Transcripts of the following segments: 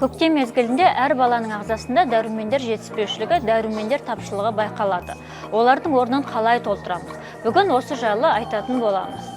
Көктем мезгілінде әр баланың ағзасында дәрумендер жетіспеушілігі, дәрумендер тапшылығы байқалады. Олардың орнын қалай толтырамыз? Бүгін осы жайлы айтатын боламыз.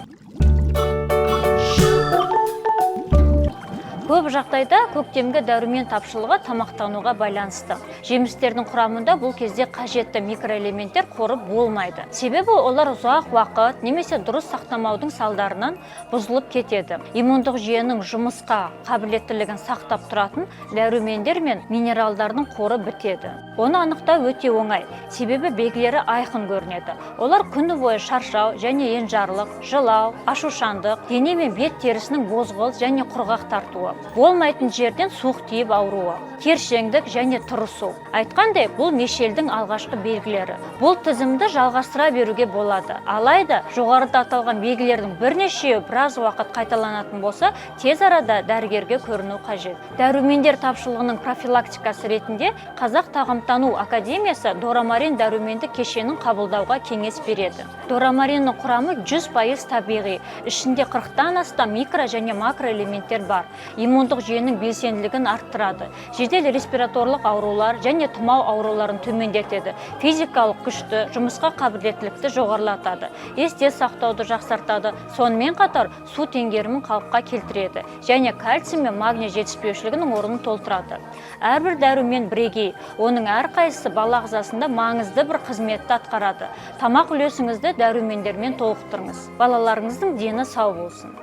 Көп жағдайда көктемгі дәрумен тапшылығы тамақтануға байланысты. Жемістердің құрамында бұл кезде қажетті микроэлементтер қоры болмайды. Себебі олар ұзақ уақыт немесе дұрыс сақтамаудың салдарынан бұзылып кетеді. Иммундық жүйенің жұмысқа қабілеттілігін сақтап тұратын дәрумендер мен минералдардың қоры бітеді. Оны анықтау өте оңай, себебі белгілері айқын көрінеді. Олар күні бойы шаршау және енжарлық, жылау, ашушаңдық, дене мен бет терісінің бозғыл және құрғақ тартуы, болмайтын жерден суық тиіп ауруы, тершеңдік және тұрысу. Айтқандай, бұл мешелдің алғашқы белгілері. Бұл тізімді жалғастыра беруге болады. Алайда, жоғарыда аталған белгілердің бірнешеуі біраз уақыт қайталанатын болса, тез арада дәрігерге көріну қажет. Дәрумендер тапшылығының профилактикасы ретінде Қазақ тағамтану академиясы дорамарин дәруменді кешенін қабылдауға кеңес береді. Дорамариннің құрамы 100% табиғи, ішінде 40-тан астам микро және макроэлементтер бар. Иммундық жүйенің белсенділігін арттырады. Жедел респираторлық аурулар және тұмау ауруларын төмендетеді. Физикалық күшті, жұмысқа қабілеттілікті жоғарылатады. Есте сақтауды жақсартады. Сонымен қатар су теңгерімін қалыпқа келтіреді және кальций мен магний жетіспеушілігінің орнын толтырады. Әрбір дәрумен бірегей, оның әрқайсысы бала ағзасында маңызды бір қызметті атқарады. Тамақ үлесіңізді дәрумендермен толықтырыңыз. Балаларыңыздың дені сау болсын.